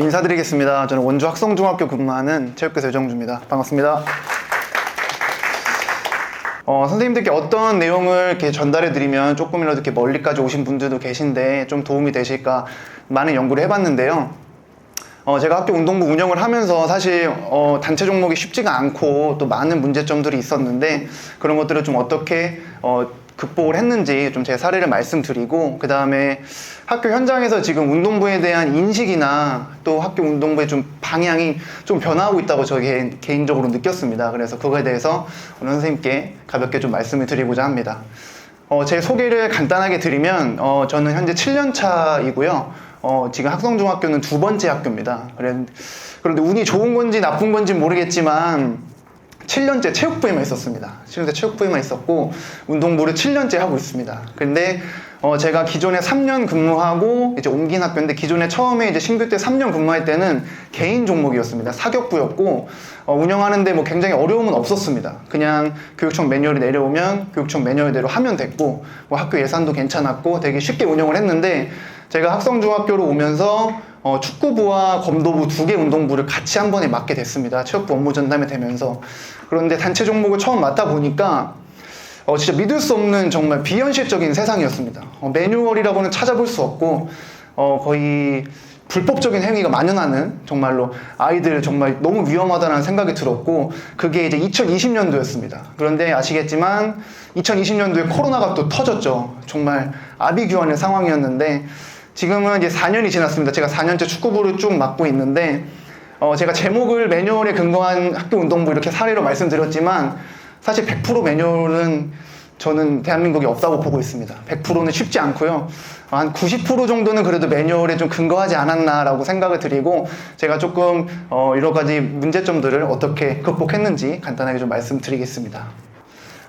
인사드리겠습니다. 저는 원주 학성중학교 근무하는 체육교사 유정주입니다. 반갑습니다. 선생님들께 어떤 내용을 이렇게 전달해드리면 조금이라도 이렇게 멀리까지 오신 분들도 계신데 좀 도움이 되실까 많은 연구를 해봤는데요. 제가 학교 운동부 운영을 하면서 사실 단체 종목이 쉽지가 않고 또 많은 문제점들이 있었는데 그런 것들을 좀 어떻게 극복을 했는지 좀 제 사례를 말씀드리고, 그 다음에 학교 현장에서 지금 운동부에 대한 인식이나 또 학교 운동부의 좀 방향이 좀 변화하고 있다고 저 개인적으로 느꼈습니다. 그래서 그거에 대해서 오늘 선생님께 가볍게 좀 말씀을 드리고자 합니다. 제 소개를 간단하게 드리면 저는 현재 7년 차이고요. 지금 학성중학교는 2번째 학교입니다. 그런데 운이 좋은 건지 나쁜 건지 모르겠지만 7년째 체육부에만 있었습니다. 7년째 체육부에만 있었고 운동부를 7년째 하고 있습니다. 근데 제가 기존에 3년 근무하고 이제 옮긴 학교인데, 기존에 처음에 이제 신규 때 3년 근무할 때는 개인 종목이었습니다. 사격부였고 운영하는데 뭐 굉장히 어려움은 없었습니다. 그냥 교육청 매뉴얼이 내려오면 교육청 매뉴얼대로 하면 됐고 뭐 학교 예산도 괜찮았고 되게 쉽게 운영을 했는데, 제가 학성중학교로 오면서 축구부와 검도부 2개 운동부를 같이 한 번에 맡게 됐습니다. 체육부 업무 전담이 되면서. 그런데 단체 종목을 처음 맡아보니까 진짜 믿을 수 없는 정말 비현실적인 세상이었습니다. 매뉴얼이라고는 찾아볼 수 없고 거의 불법적인 행위가 만연하는, 정말로 아이들 정말 너무 위험하다는 생각이 들었고, 그게 이제 2020년도였습니다. 그런데 아시겠지만 2020년도에 코로나가 또 터졌죠. 정말 아비규환의 상황이었는데 지금은 이제 4년이 지났습니다. 제가 4년째 축구부를 쭉 맡고 있는데 제가 제목을 매뉴얼에 근거한 학교 운동부 이렇게 사례로 말씀드렸지만 사실 100% 매뉴얼은 저는 대한민국에 없다고 보고 있습니다. 100%는 쉽지 않고요. 한 90% 정도는 그래도 매뉴얼에 좀 근거하지 않았나라고 생각을 드리고, 제가 조금 여러 가지 문제점들을 어떻게 극복했는지 간단하게 좀 말씀드리겠습니다.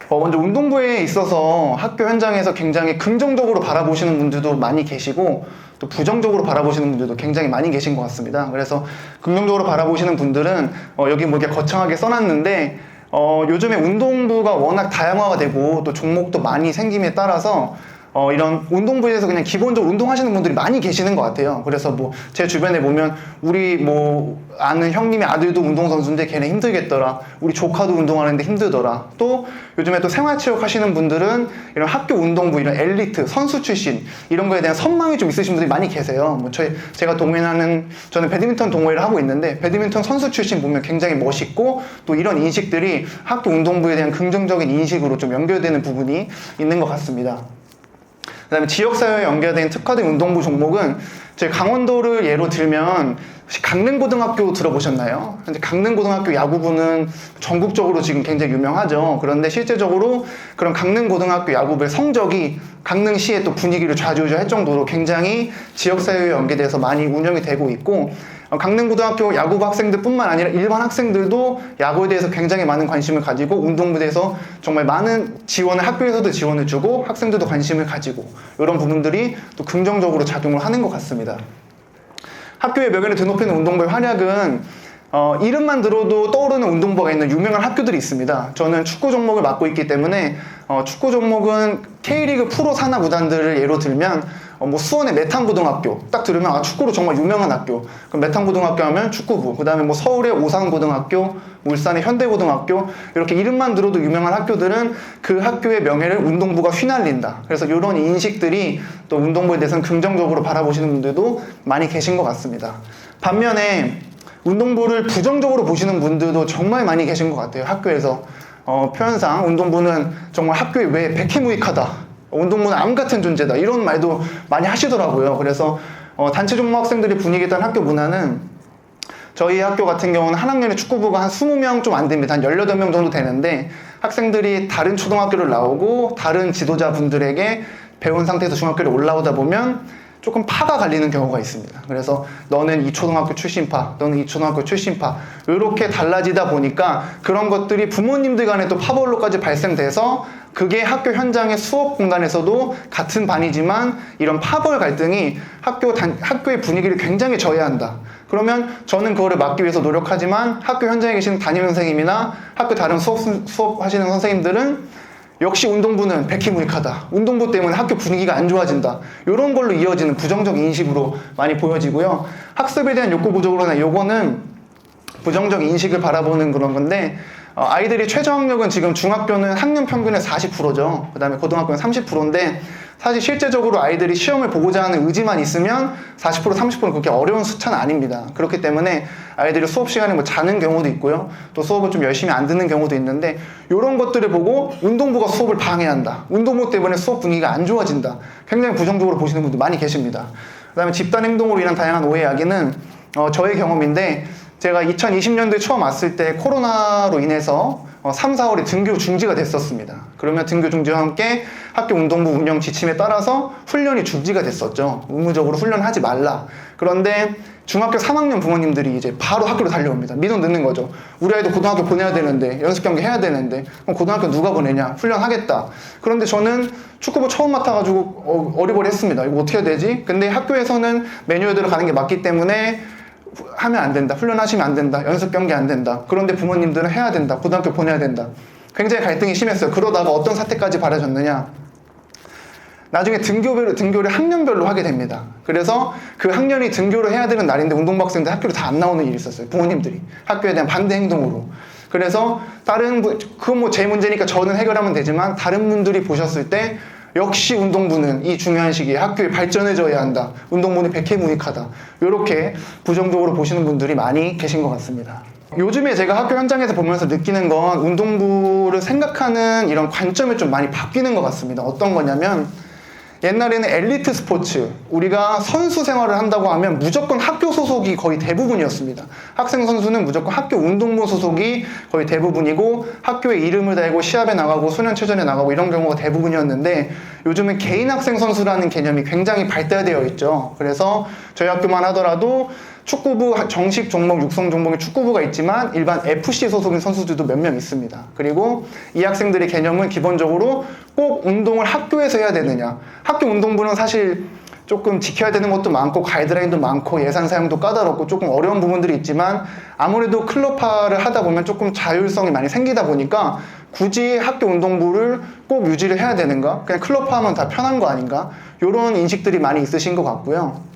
먼저 운동부에 있어서 학교 현장에서 굉장히 긍정적으로 바라보시는 분들도 많이 계시고 또 부정적으로 바라보시는 분들도 굉장히 많이 계신 것 같습니다. 그래서 긍정적으로 바라보시는 분들은 여기 뭐 이렇게 거창하게 써놨는데 요즘에 운동부가 워낙 다양화가 되고 또 종목도 많이 생김에 따라서 이런 운동부에서 그냥 기본적으로 운동하시는 분들이 많이 계시는 것 같아요. 그래서 뭐 제 주변에 보면 우리 뭐 아는 형님의 아들도 운동선수인데 걔네 힘들겠더라, 우리 조카도 운동하는데 힘들더라, 또 요즘에 또 생활체육 하시는 분들은 이런 학교 운동부, 이런 엘리트 선수 출신 이런 거에 대한 선망이 좀 있으신 분들이 많이 계세요. 뭐 제가 저는 배드민턴 동호회를 하고 있는데 배드민턴 선수 출신 보면 굉장히 멋있고, 또 이런 인식들이 학교 운동부에 대한 긍정적인 인식으로 좀 연결되는 부분이 있는 것 같습니다. 그 다음에 지역사회에 연계된 특화된 운동부 종목은, 저희 강원도를 예로 들면 혹시 강릉고등학교 들어보셨나요? 근데 강릉고등학교 야구부는 전국적으로 지금 굉장히 유명하죠. 그런데 실제적으로 그런 강릉고등학교 야구부의 성적이 강릉시의 또 분위기를 좌지우지할 정도로 굉장히 지역사회에 연계돼서 많이 운영이 되고 있고, 강릉고등학교 야구부 학생들뿐만 아니라 일반 학생들도 야구에 대해서 굉장히 많은 관심을 가지고 운동부에 대해서 정말 많은 지원을, 학교에서도 지원을 주고 학생들도 관심을 가지고, 이런 부분들이 또 긍정적으로 작용을 하는 것 같습니다. 학교의 명예를 드높이는 운동부의 활약은 이름만 들어도 떠오르는 운동부가 있는 유명한 학교들이 있습니다. 저는 축구 종목을 맡고 있기 때문에 축구 종목은 K리그 프로 산하 구단들을 예로 들면 뭐 수원의 메탄고등학교 딱 들으면 축구로 정말 유명한 학교. 그럼 메탄고등학교 하면 축구부, 그 다음에 뭐 서울의 오산고등학교, 울산의 현대고등학교, 이렇게 이름만 들어도 유명한 학교들은 그 학교의 명예를 운동부가 휘날린다. 그래서 이런 인식들이 또 운동부에 대해서는 긍정적으로 바라보시는 분들도 많이 계신 것 같습니다. 반면에 운동부를 부정적으로 보시는 분들도 정말 많이 계신 것 같아요. 학교에서 표현상 운동부는 정말 학교에 왜 백해무익하다, 운동부는 암 같은 존재다, 이런 말도 많이 하시더라고요. 그래서 단체 종목 학생들이 분위기에 따른 학교 문화는, 저희 학교 같은 경우는 한 학년에 축구부가 한 20명 좀 안 됩니다. 한 18명 정도 되는데 학생들이 다른 초등학교를 나오고 다른 지도자분들에게 배운 상태에서 중학교를 올라오다 보면 조금 파가 갈리는 경우가 있습니다. 그래서 너는 이 초등학교 출신파, 너는 이 초등학교 출신파, 이렇게 달라지다 보니까 그런 것들이 부모님들 간에 또 파벌로까지 발생돼서 그게 학교 현장의 수업 공간에서도 같은 반이지만 이런 파벌 갈등이 학교의 분위기를 굉장히 저해한다. 그러면 저는 그거를 막기 위해서 노력하지만 학교 현장에 계신 담임 선생님이나 학교 다른 수업하시는 선생님들은 역시 운동부는 백희무익하다. 운동부 때문에 학교 분위기가 안 좋아진다. 이런 걸로 이어지는 부정적 인식으로 많이 보여지고요. 학습에 대한 욕구 부족으로는 요거는 부정적 인식을 바라보는 그런 건데, 아이들이 최저학력은 지금 중학교는 학년 평균의 40%죠. 그 다음에 고등학교는 30%인데, 사실 실제적으로 아이들이 시험을 보고자 하는 의지만 있으면 40%, 30%는 그렇게 어려운 숫자는 아닙니다. 그렇기 때문에 아이들이 수업 시간에 뭐 자는 경우도 있고요. 또 수업을 좀 열심히 안 듣는 경우도 있는데, 이런 것들을 보고 운동부가 수업을 방해한다. 운동부 때문에 수업 분위기가 안 좋아진다. 굉장히 부정적으로 보시는 분들 많이 계십니다. 그 다음에 집단 행동으로 인한 다양한 오해 이야기는 저의 경험인데, 제가 2020년도에 처음 왔을 때 코로나로 인해서 3, 4월에 등교 중지가 됐었습니다. 그러면 등교 중지와 함께 학교 운동부 운영 지침에 따라서 훈련이 중지가 됐었죠. 의무적으로 훈련하지 말라. 그런데 중학교 3학년 부모님들이 이제 바로 학교로 달려옵니다. 민원 넣는 거죠. 우리 아이도 고등학교 보내야 되는데, 연습 경기 해야 되는데, 그럼 고등학교 누가 보내냐? 훈련하겠다. 그런데 저는 축구부 처음 맡아가지고 어리버리했습니다. 이거 어떻게 해야 되지? 근데 학교에서는 매뉴얼대로 가는 게 맞기 때문에 하면 안 된다. 훈련하시면 안 된다. 연습 경기 안 된다. 그런데 부모님들은 해야 된다. 고등학교 보내야 된다. 굉장히 갈등이 심했어요. 그러다가 어떤 사태까지 벌어졌느냐. 나중에 등교를 학년별로 하게 됩니다. 그래서 그 학년이 등교를 해야 되는 날인데 운동부 학생들 학교로 다 안 나오는 일이 있었어요. 부모님들이. 학교에 대한 반대 행동으로. 그래서 그건 뭐 제 문제니까 저는 해결하면 되지만, 다른 분들이 보셨을 때 역시 운동부는 이 중요한 시기에 학교에 발전해져야 한다. 운동부는 백해무익하다. 이렇게 부정적으로 보시는 분들이 많이 계신 것 같습니다. 요즘에 제가 학교 현장에서 보면서 느끼는 건 운동부를 생각하는 이런 관점이 좀 많이 바뀌는 것 같습니다. 어떤 거냐면, 옛날에는 엘리트 스포츠, 우리가 선수 생활을 한다고 하면 무조건 학교 소속이 거의 대부분이었습니다. 학생 선수는 무조건 학교 운동부 소속이 거의 대부분이고, 학교에 이름을 달고 시합에 나가고 소년체전에 나가고 이런 경우가 대부분이었는데, 요즘은 개인 학생 선수라는 개념이 굉장히 발달되어 있죠. 그래서 저희 학교만 하더라도 축구부 정식 종목, 육성 종목의 축구부가 있지만 일반 FC 소속인 선수들도 몇 명 있습니다. 그리고 이 학생들의 개념은 기본적으로 꼭 운동을 학교에서 해야 되느냐. 학교 운동부는 사실 조금 지켜야 되는 것도 많고 가이드라인도 많고 예산 사용도 까다롭고 조금 어려운 부분들이 있지만, 아무래도 클럽화를 하다 보면 조금 자율성이 많이 생기다 보니까 굳이 학교 운동부를 꼭 유지를 해야 되는가? 그냥 클럽화하면 다 편한 거 아닌가? 이런 인식들이 많이 있으신 것 같고요.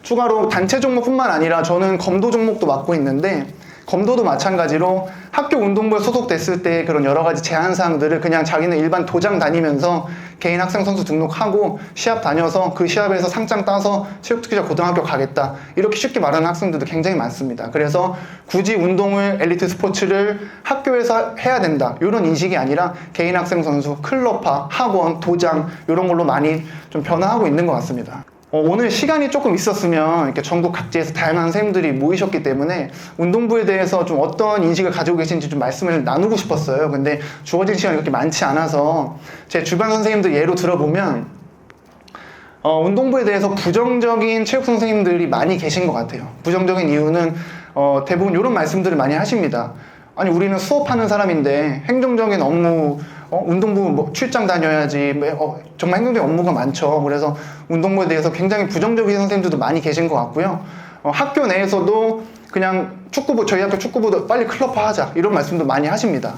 추가로 단체 종목뿐만 아니라 저는 검도 종목도 맡고 있는데, 검도도 마찬가지로 학교 운동부에 소속됐을 때 그런 여러 가지 제한 사항들을 그냥 자기는 일반 도장 다니면서 개인 학생 선수 등록하고 시합 다녀서 그 시합에서 상장 따서 체육특기자 고등학교 가겠다, 이렇게 쉽게 말하는 학생들도 굉장히 많습니다. 그래서 굳이 운동을, 엘리트 스포츠를 학교에서 해야 된다, 이런 인식이 아니라 개인 학생 선수, 클럽화, 학원, 도장 이런 걸로 많이 좀 변화하고 있는 것 같습니다. 오늘 시간이 조금 있었으면 이렇게 전국 각지에서 다양한 선생님들이 모이셨기 때문에 운동부에 대해서 좀 어떤 인식을 가지고 계신지 좀 말씀을 나누고 싶었어요. 근데 주어진 시간이 그렇게 많지 않아서 제 주변 선생님들 예로 들어보면 운동부에 대해서 부정적인 체육 선생님들이 많이 계신 것 같아요. 부정적인 이유는 대부분 이런 말씀들을 많이 하십니다. 아니, 우리는 수업하는 사람인데 행정적인 업무, 운동부 뭐 출장 다녀야지, 정말 행정적인 업무가 많죠. 그래서 운동부에 대해서 굉장히 부정적인 선생님들도 많이 계신 것 같고요. 학교 내에서도 그냥 축구부, 저희 학교 축구부도 빨리 클럽화 하자, 이런 말씀도 많이 하십니다.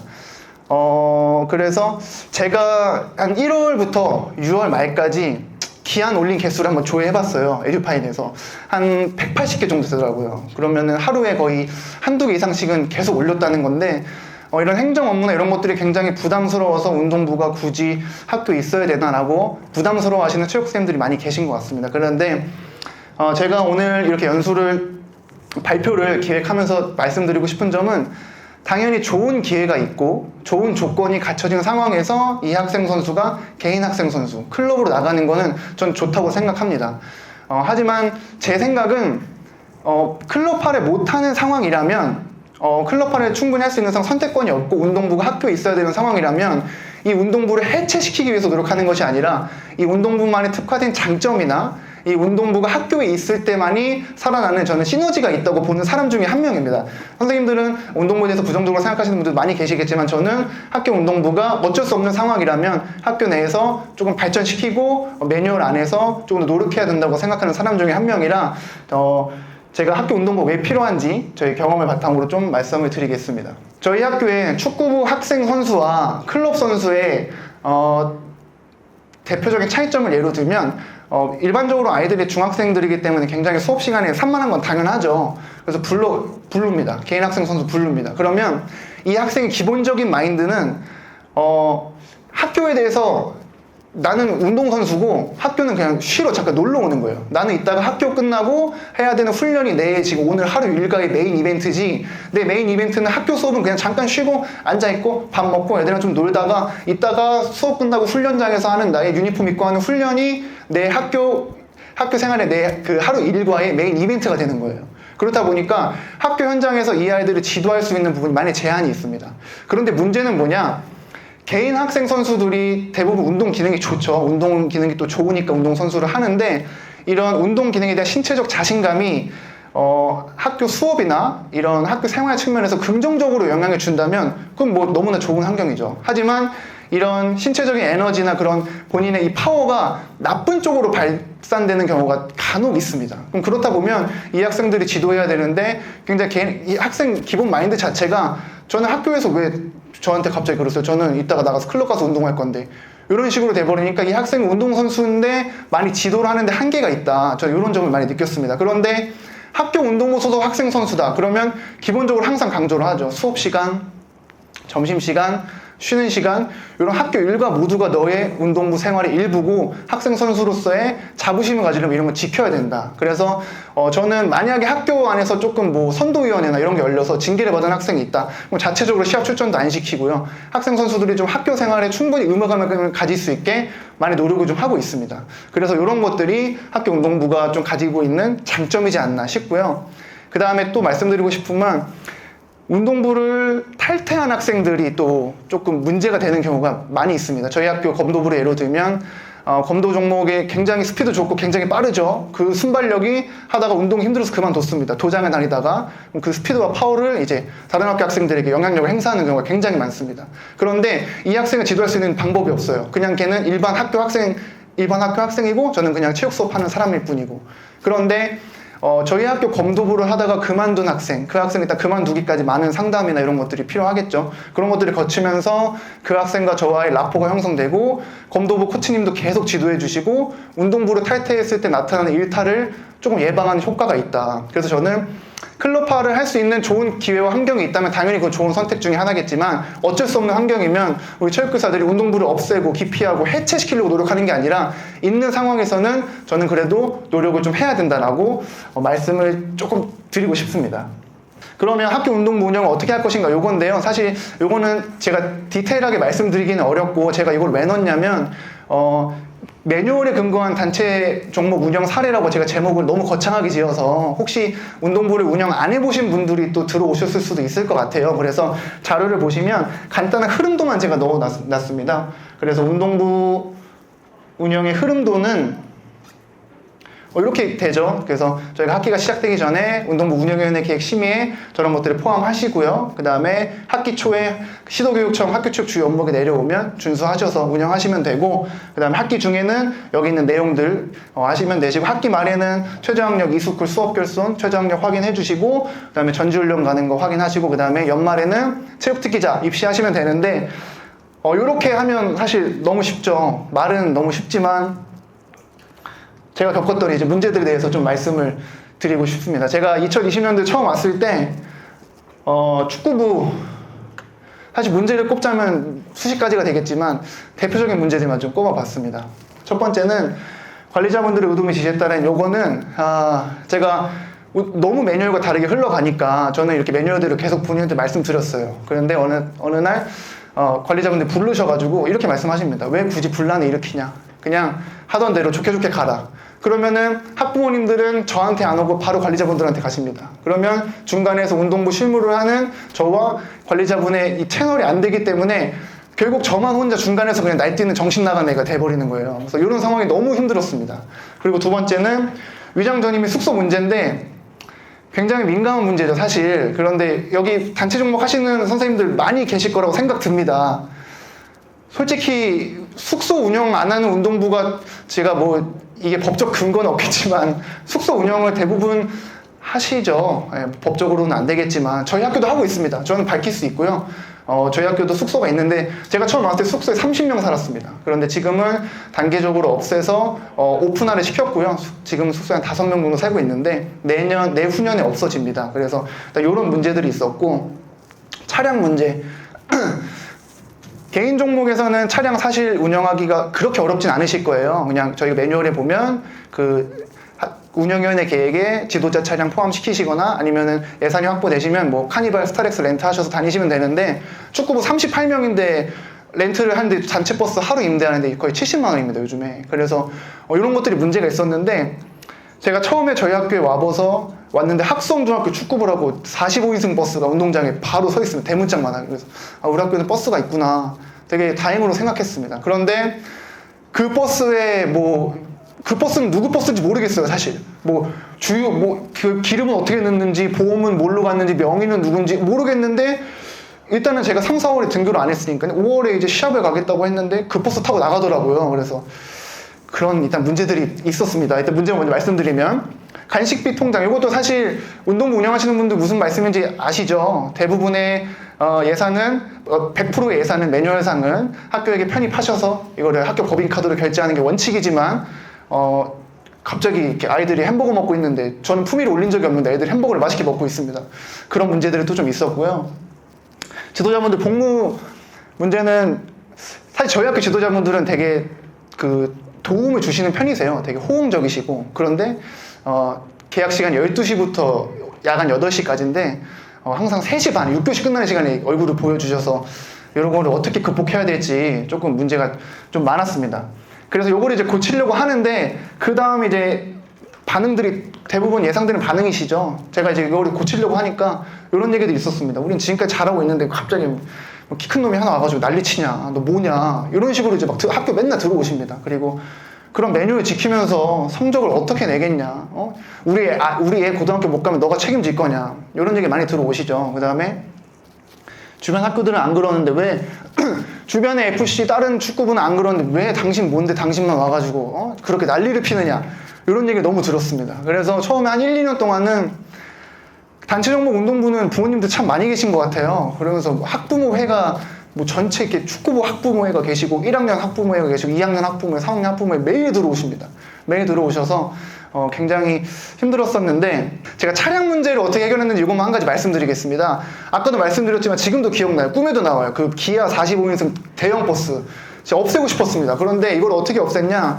그래서 제가 한 1월부터 6월 말까지 기한 올린 개수를 한번 조회해봤어요. 에듀파인에서. 한 180개 정도 되더라고요. 그러면은 하루에 거의 한두 개 이상씩은 계속 올렸다는 건데, 이런 행정 업무나 이런 것들이 굉장히 부담스러워서 운동부가 굳이 학교에 있어야 되나라고 부담스러워 하시는 체육생님들이 많이 계신 것 같습니다. 그런데 제가 오늘 이렇게 발표를 기획하면서 말씀드리고 싶은 점은, 당연히 좋은 기회가 있고 좋은 조건이 갖춰진 상황에서 이 학생 선수가 개인 학생 선수, 클럽으로 나가는 거는 전 좋다고 생각합니다. 하지만 제 생각은 클럽화를 못하는 상황이라면, 클럽화를 충분히 할 수 있는 선택권이 없고 운동부가 학교에 있어야 되는 상황이라면, 이 운동부를 해체시키기 위해서 노력하는 것이 아니라 이 운동부만의 특화된 장점이나 이 운동부가 학교에 있을 때만이 살아나는, 저는 시너지가 있다고 보는 사람 중에 한 명입니다. 선생님들은 운동부에 대해서 부정적으로 생각하시는 분들 많이 계시겠지만, 저는 학교 운동부가 어쩔 수 없는 상황이라면 학교 내에서 조금 발전시키고 매뉴얼 안에서 조금 더 노력해야 된다고 생각하는 사람 중에 한 명이라, 제가 학교 운동부 왜 필요한지 저희 경험을 바탕으로 좀 말씀을 드리겠습니다. 저희 학교에 축구부 학생 선수와 클럽 선수의 대표적인 차이점을 예로 들면 일반적으로 아이들이 중학생들이기 때문에 굉장히 수업 시간에 산만한 건 당연하죠. 그래서 부릅니다. 개인 학생 선수 부릅니다. 그러면 이 학생의 기본적인 마인드는 학교에 대해서 나는 운동선수고 학교는 그냥 쉬러 잠깐 놀러 오는 거예요. 나는 이따가 학교 끝나고 해야 되는 훈련이 내 지금 오늘 하루 일과의 메인 이벤트지, 내 메인 이벤트는 학교 수업은 그냥 잠깐 쉬고 앉아있고 밥 먹고 애들이랑 좀 놀다가 이따가 수업 끝나고 훈련장에서 하는 나의 유니폼 입고 하는 훈련이 내 학교 생활의 내 그 하루 일과의 메인 이벤트가 되는 거예요. 그렇다 보니까 학교 현장에서 이 아이들을 지도할 수 있는 부분이 많이 제한이 있습니다. 그런데 문제는 뭐냐? 개인 학생 선수들이 대부분 운동 기능이 좋죠. 운동 기능이 또 좋으니까 운동 선수를 하는데, 이런 운동 기능에 대한 신체적 자신감이 학교 수업이나 이런 학교 생활 측면에서 긍정적으로 영향을 준다면 그건 뭐 너무나 좋은 환경이죠. 하지만 이런 신체적인 에너지나 그런 본인의 이 파워가 나쁜 쪽으로 발산되는 경우가 간혹 있습니다. 그럼 그렇다 보면 이 학생들이 지도해야 되는데 굉장히 이 학생 기본 마인드 자체가 저는 학교에서 왜 저한테 갑자기 그러세요? 저는 이따가 나가서 클럽 가서 운동할 건데, 이런 식으로 돼버리니까 이 학생은 운동선수인데 많이 지도를 하는데 한계가 있다. 저는 이런 점을 많이 느꼈습니다. 그런데 학교 운동부 소속 학생 선수다. 그러면 기본적으로 항상 강조를 하죠. 수업 시간, 점심 시간, 쉬는 시간, 이런 학교 일과 모두가 너의 운동부 생활의 일부고 학생 선수로서의 자부심을 가지려면 이런 걸 지켜야 된다. 그래서 저는 만약에 학교 안에서 조금 뭐 선도위원회나 이런 게 열려서 징계를 받은 학생이 있다, 뭐 자체적으로 시합 출전도 안 시키고요, 학생 선수들이 좀 학교 생활에 충분히 의무감을 가질 수 있게 많이 노력을 좀 하고 있습니다. 그래서 이런 것들이 학교 운동부가 좀 가지고 있는 장점이지 않나 싶고요. 그 다음에 또 말씀드리고 싶은 건, 운동부를 탈퇴한 학생들이 또 조금 문제가 되는 경우가 많이 있습니다. 저희 학교 검도부를 예로 들면 검도 종목에 굉장히 스피드 좋고 굉장히 빠르죠. 그 순발력이 하다가 운동이 힘들어서 그만뒀습니다. 도장에 다니다가 그 스피드와 파워를 이제 다른 학교 학생들에게 영향력을 행사하는 경우가 굉장히 많습니다. 그런데 이 학생을 지도할 수 있는 방법이 없어요. 그냥 걔는 일반 학교 학생이고 저는 그냥 체육 수업하는 사람일 뿐이고. 그런데 저희 학교 검도부를 하다가 그만둔 학생, 그 학생이 일단 그만두기까지 많은 상담이나 이런 것들이 필요하겠죠. 그런 것들을 거치면서 그 학생과 저와의 라포가 형성되고, 검도부 코치님도 계속 지도해 주시고, 운동부를 탈퇴했을 때 나타나는 일탈을 조금 예방하는 효과가 있다. 그래서 저는 클럽화를 할 수 있는 좋은 기회와 환경이 있다면 당연히 그건 좋은 선택 중에 하나겠지만, 어쩔 수 없는 환경이면 우리 체육교사들이 운동부를 없애고 기피하고 해체시키려고 노력하는 게 아니라 있는 상황에서는 저는 그래도 노력을 좀 해야 된다라고 말씀을 조금 드리고 싶습니다. 그러면 학교 운동부 운영을 어떻게 할 것인가, 요건데요. 사실 요거는 제가 디테일하게 말씀드리기는 어렵고, 제가 이걸 왜 넣었냐면 매뉴얼에 근거한 단체 종목 운영 사례라고 제가 제목을 너무 거창하게 지어서 혹시 운동부를 운영 안 해보신 분들이 또 들어오셨을 수도 있을 것 같아요. 그래서 자료를 보시면 간단한 흐름도만 제가 넣어놨습니다. 그래서 운동부 운영의 흐름도는 이렇게 되죠. 그래서 저희가 학기가 시작되기 전에 운동부 운영위원회 계획 심의에 저런 것들을 포함하시고요. 그 다음에 학기 초에 시도교육청 학교체육 주요 업무에 내려오면 준수하셔서 운영하시면 되고, 그 다음에 학기 중에는 여기 있는 내용들 하시면 되시고, 학기 말에는 최저학력 이수쿨 수업 결손 최저학력 확인해 주시고, 그 다음에 전지훈련 가는 거 확인하시고, 그 다음에 연말에는 체육특기자 입시하시면 되는데, 이렇게 하면 사실 너무 쉽죠. 말은 너무 쉽지만 제가 겪었던 이제 문제들에 대해서 좀 말씀을 드리고 싶습니다. 제가 2020년도에 처음 왔을 때 축구부, 사실 문제를 꼽자면 수십 가지가 되겠지만 대표적인 문제들만 좀 꼽아봤습니다. 첫 번째는 관리자분들의 의도미 지시에 따른 요거는 제가 너무 매뉴얼과 다르게 흘러가니까 저는 이렇게 매뉴얼대로 계속 본인한테 말씀드렸어요. 그런데 어느 날 관리자분들 부르셔가지고 이렇게 말씀하십니다. 왜 굳이 분란을 일으키냐? 그냥 하던 대로 좋게 가라. 그러면은 학부모님들은 저한테 안 오고 바로 관리자분들한테 가십니다. 그러면 중간에서 운동부 실무를 하는 저와 관리자분의 이 채널이 안 되기 때문에 결국 저만 혼자 중간에서 그냥 날뛰는 정신 나간 애가 돼버리는 거예요. 그래서 이런 상황이 너무 힘들었습니다. 그리고 두 번째는 위장 전임이 숙소 문제인데 굉장히 민감한 문제죠, 사실. 그런데 여기 단체 종목 하시는 선생님들 많이 계실 거라고 생각 듭니다. 솔직히 숙소 운영 안 하는 운동부가, 제가 뭐 이게 법적 근거는 없겠지만 숙소 운영을 대부분 하시죠. 예, 법적으로는 안 되겠지만 저희 학교도 하고 있습니다. 저는 밝힐 수 있고요. 저희 학교도 숙소가 있는데 제가 처음 왔을 때 숙소에 30명 살았습니다. 그런데 지금은 단계적으로 없애서 오픈화를 시켰고요. 지금 숙소에 한 5명 정도 살고 있는데 내후년에 없어집니다. 그래서 이런 문제들이 있었고, 차량 문제. 개인 종목에서는 차량 사실 운영하기가 그렇게 어렵진 않으실 거예요. 그냥 저희가 매뉴얼에 보면 운영위원회 계획에 지도자 차량 포함시키시거나 아니면은 예산이 확보되시면 뭐 카니발, 스타렉스 렌트 하셔서 다니시면 되는데, 축구부 38명인데 렌트를 하는데 단체 버스 하루 임대하는데 거의 70만 원입니다, 요즘에. 그래서 이런 것들이 문제가 있었는데, 제가 처음에 저희 학교에 왔는데 학성중학교 축구부라고 45인승 버스가 운동장에 바로 서 있으면 대문짝만하게. 그래서 우리 학교는 버스가 있구나, 되게 다행으로 생각했습니다. 그런데 그 버스에 그 버스는 누구 버스인지 모르겠어요, 사실. 그 기름은 어떻게 넣는지, 보험은 뭘로 갔는지, 명의는 누군지 모르겠는데, 일단은 제가 3, 4월에 등교를 안 했으니까 5월에 이제 시합을 가겠다고 했는데 그 버스 타고 나가더라고요. 그래서 그런 일단 문제들이 있었습니다. 일단 문제 먼저 말씀드리면, 간식비 통장, 이것도 사실 운동부 운영하시는 분들 무슨 말씀인지 아시죠? 대부분의 예산은 100%의 예산은 매뉴얼상은 학교에게 편입하셔서 이거를 학교 법인카드로 결제하는 게 원칙이지만, 갑자기 이렇게 아이들이 햄버거 먹고 있는데 저는 품위를 올린 적이 없는데 애들이 햄버거를 맛있게 먹고 있습니다. 그런 문제들이 또 좀 있었고요. 지도자분들 복무 문제는 사실 저희 학교 지도자분들은 되게 도움을 주시는 편이세요. 되게 호응적이시고. 그런데 계약 시간 12시부터 야간 8시까지인데 항상 3시 반, 6교시 끝나는 시간에 얼굴을 보여주셔서 이런 거를 어떻게 극복해야 될지 조금 문제가 좀 많았습니다. 그래서 요거를 이제 고치려고 하는데, 그 다음 이제 반응들이 대부분 예상되는 반응이시죠. 제가 이제 이거를 고치려고 하니까 이런 얘기들이 있었습니다. 우린 지금까지 잘하고 있는데 갑자기 키 큰 놈이 하나 와가지고 난리치냐, 너 뭐냐, 이런 식으로 이제 막 학교 맨날 들어오십니다. 그리고 그런 매뉴얼 지키면서 성적을 어떻게 내겠냐, 우리 애 고등학교 못 가면 너가 책임질 거냐, 이런 얘기 많이 들어오시죠. 그 다음에 주변 학교들은 안 그러는데 왜 주변에 FC 다른 축구부는 안 그러는데 왜 당신 뭔데 당신만 와가지고 그렇게 난리를 피느냐, 이런 얘기 너무 들었습니다. 그래서 처음에 한 1, 2년 동안은 단체 종목 운동부는 부모님들 참 많이 계신 것 같아요. 그러면서 학부모회가 전체 이렇게 축구부 학부모회가 계시고 1학년 학부모회가 계시고 2학년 학부모회, 3학년 학부모회 매일 들어오십니다. 매일 들어오셔서 굉장히 힘들었었는데, 제가 차량 문제를 어떻게 해결했는지 이것만 한 가지 말씀드리겠습니다. 아까도 말씀드렸지만 지금도 기억나요. 꿈에도 나와요. 그 기아 45인승 대형 버스 진짜 없애고 싶었습니다. 그런데 이걸 어떻게 없앴냐,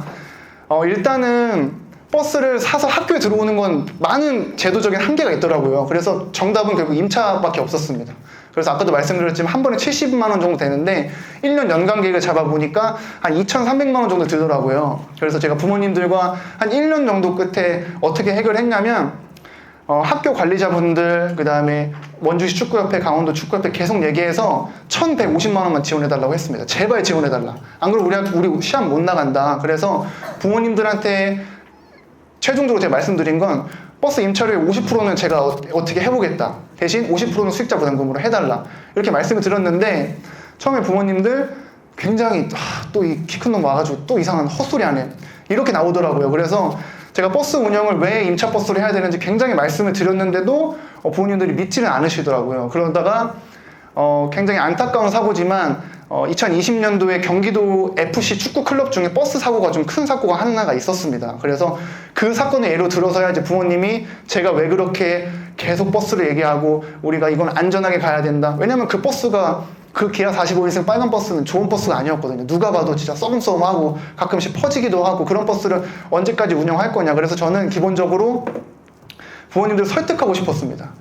일단은 버스를 사서 학교에 들어오는 건 많은 제도적인 한계가 있더라고요. 그래서 정답은 결국 임차밖에 없었습니다. 그래서 아까도 말씀드렸지만 한 번에 70만 원 정도 되는데 1년 연간 계획을 잡아보니까 한 2,300만 원 정도 들더라고요. 그래서 제가 부모님들과 한 1년 정도 끝에 어떻게 해결했냐면, 학교 관리자분들, 그 다음에 원주시 축구협회, 강원도 축구협회 계속 얘기해서 1,150만 원만 지원해달라고 했습니다. 제발 지원해달라. 안 그러면 우리 시합 못 나간다. 그래서 부모님들한테 최종적으로 제가 말씀드린 건, 버스 임차료의 50%는 제가 어떻게 해보겠다, 대신 50%는 수익자 부담금으로 해달라, 이렇게 말씀을 드렸는데, 처음에 부모님들 굉장히 또 이 키 큰 놈 와가지고 또 이상한 헛소리 하네, 이렇게 나오더라고요. 그래서 제가 버스 운영을 왜 임차 버스로 해야 되는지 굉장히 말씀을 드렸는데도 부모님들이 믿지는 않으시더라고요. 그러다가 굉장히 안타까운 사고지만 2020년도에 경기도 FC 축구 클럽 중에 버스 사고가 좀 큰 사고가 하나가 있었습니다. 그래서 그 사건을 예로 들어서야 이제 부모님이 제가 왜 그렇게 계속 버스를 얘기하고 우리가 이건 안전하게 가야 된다. 왜냐면 그 버스가, 그 기아 45인승 빨간 버스는 좋은 버스가 아니었거든요. 누가 봐도 진짜 썩음썩음하고 가끔씩 퍼지기도 하고, 그런 버스를 언제까지 운영할 거냐. 그래서 저는 기본적으로 부모님들을 설득하고 싶었습니다.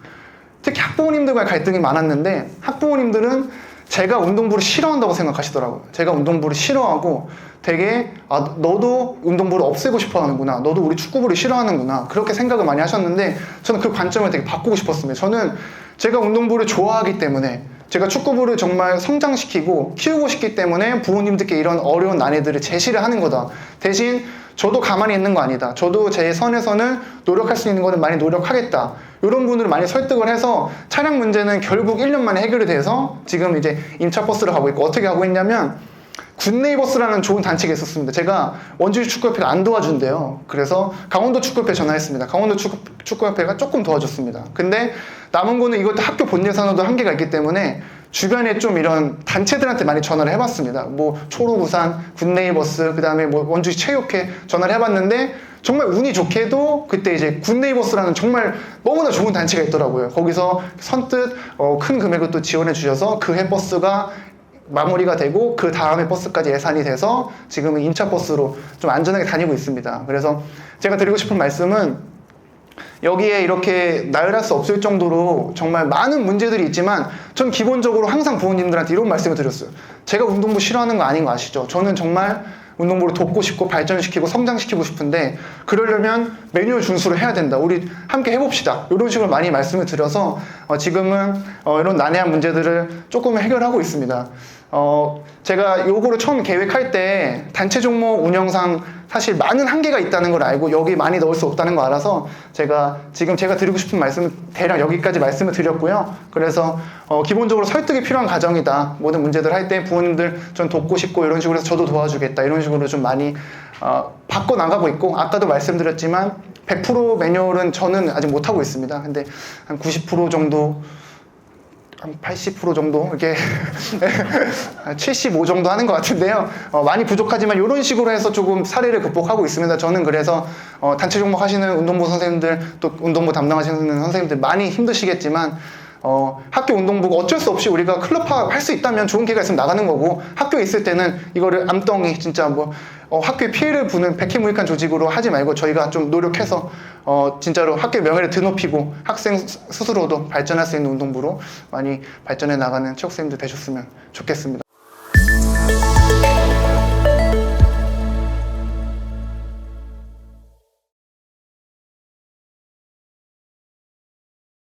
특히 학부모님들과의 갈등이 많았는데, 학부모님들은 제가 운동부를 싫어한다고 생각하시더라고요. 제가 운동부를 싫어하고 되게 너도 운동부를 없애고 싶어 하는구나, 너도 우리 축구부를 싫어하는구나, 그렇게 생각을 많이 하셨는데, 저는 그 관점을 되게 바꾸고 싶었습니다. 저는 제가 운동부를 좋아하기 때문에, 제가 축구부를 정말 성장시키고 키우고 싶기 때문에 부모님들께 이런 어려운 난해들을 제시를 하는 거다. 대신 저도 가만히 있는 거 아니다. 저도 제 선에서는 노력할 수 있는 거는 많이 노력하겠다. 이런 분들을 많이 설득을 해서 차량 문제는 결국 1년 만에 해결이 돼서 지금 이제 임차 버스를 하고 있고, 어떻게 하고 있냐면 굿네이버스라는 좋은 단체가 있었습니다. 제가 원주시 축구협회가 안 도와준대요. 그래서 강원도 축구협회 전화했습니다. 강원도 축구협회가 조금 도와줬습니다. 근데 남은 거는 이것도 학교 본 예산으로도 한계가 있기 때문에 주변에 좀 이런 단체들한테 많이 전화를 해봤습니다. 뭐 초록우산, 굿네이버스, 그 다음에 뭐 원주시 체육회 전화를 해봤는데 정말 운이 좋게도 그때 이제 굿네이버스라는 정말 너무나 좋은 단체가 있더라고요. 거기서 선뜻 큰 금액을 또 지원해 주셔서 그 해 버스가 마무리가 되고 그 다음에 버스까지 예산이 돼서 지금은 임차 버스로 좀 안전하게 다니고 있습니다. 그래서 제가 드리고 싶은 말씀은 여기에 이렇게 나열할 수 없을 정도로 정말 많은 문제들이 있지만 전 기본적으로 항상 부모님들한테 이런 말씀을 드렸어요. 제가 운동부 싫어하는 거 아닌 거 아시죠? 저는 정말 운동부를 돕고 싶고 발전시키고 성장시키고 싶은데 그러려면 매뉴얼 준수를 해야 된다. 우리 함께 해봅시다. 이런 식으로 많이 말씀을 드려서 지금은 이런 난해한 문제들을 조금 해결하고 있습니다. 제가 요거를 처음 계획할 때 단체 종목 운영상 사실 많은 한계가 있다는 걸 알고 여기 많이 넣을 수 없다는 거 알아서 제가 드리고 싶은 말씀은 대략 여기까지 말씀을 드렸고요. 그래서 기본적으로 설득이 필요한 과정이다. 모든 문제들 할 때 부모님들 좀 돕고 싶고 이런 식으로 해서 저도 도와주겠다. 이런 식으로 좀 많이 바꿔나가고 있고 아까도 말씀드렸지만 100% 매뉴얼은 저는 아직 못하고 있습니다. 근데 한 90% 정도 한 80% 정도 이렇게 75 정도 하는 것 같은데요. 많이 부족하지만 이런 식으로 해서 조금 사례를 극복하고 있습니다. 저는 그래서 단체 종목 하시는 운동부 선생님들 또 운동부 담당하시는 선생님들 많이 힘드시겠지만 학교 운동부가 어쩔 수 없이 우리가 클럽화 할 수 있다면 좋은 기회가 있으면 나가는 거고 학교에 있을 때는 이거를 암덩이 진짜 뭐 학교에 피해를 부는 백해무익한 조직으로 하지 말고 저희가 좀 노력해서 진짜로 학교의 명예를 드높이고 학생 스스로도 발전할 수 있는 운동부로 많이 발전해 나가는 체육선생님들 되셨으면 좋겠습니다.